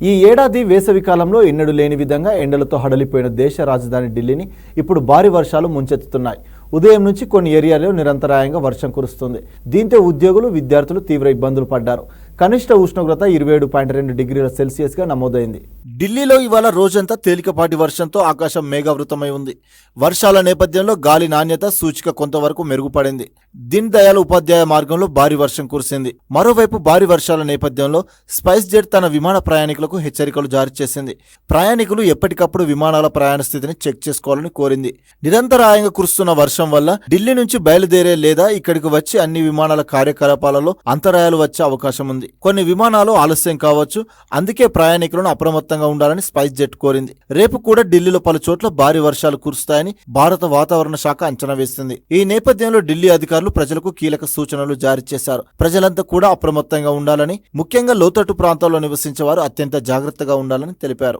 ఈ ఏడాది వేసవి కాలంలో ఎన్నడూ లేని విధంగా ఎండలతో హడలిపోయిన దేశ రాజధాని ఢిల్లీని ఇప్పుడు భారీ వర్షాలు ముంచెత్తుతున్నాయి. ఉదయం నుంచి కొన్ని ఏరియాల్లో నిరంతరాయంగా వర్షం కురుస్తుంది. దీంతో ఉద్యోగులు, విద్యార్థులు తీవ్ర ఇబ్బందులు పడ్డారు. కనిష్ట ఉష్ణోగ్రత 27.2 డిగ్రీల సెల్సియస్గా నమోదైంది. ఢిల్లీలో ఇవాళ రోజంతా తేలికపాటి వర్షంతో ఆకాశం మేఘావృతమై ఉంది. వర్షాల నేపథ్యంలో గాలి నాణ్యత సూచిక కొంతవరకు మెరుగుపడింది. దీన్ దయాళ్ ఉపాధ్యాయ మార్గంలో భారీ వర్షం కురిసింది. మరోవైపు భారీ వర్షాల నేపథ్యంలో స్పైస్ జెట్ తన విమాన ప్రయాణికులకు హెచ్చరికలు జారీ చేసింది. ప్రయాణికులు ఎప్పటికప్పుడు విమానాల ప్రయాణ స్థితిని చెక్ చేసుకోవాలని కోరింది. నిరంతరాయంగా కురుస్తున్న వర్షం వల్ల ఢిల్లీ నుంచి బయలుదేరే లేదా ఇక్కడికి వచ్చి అన్ని విమానాల కార్యకలాపాలలో అంతరాయాలు వచ్చే అవకాశం ఉంది. కొన్ని విమానాలు ఆలస్యం కావచ్చు. అందుకే ప్రయాణికులను అప్రమత్తంగా ఉండాలని స్పైస్ జెట్ కోరింది. రేపు కూడా ఢిల్లీలో పలు చోట్ల భారీ వర్షాలు కురుస్తాయని భారత వాతావరణ శాఖ అంచనా వేసింది. ఈ నేపథ్యంలో ఢిల్లీ అధికారులు ప్రజలకు కీలక సూచనలు జారీ చేశారు. ప్రజలంతా కూడా అప్రమత్తంగా ఉండాలని, ముఖ్యంగా లోతట్టు ప్రాంతాల్లో నివసించే వారు అత్యంత జాగ్రత్తగా ఉండాలని తెలిపారు.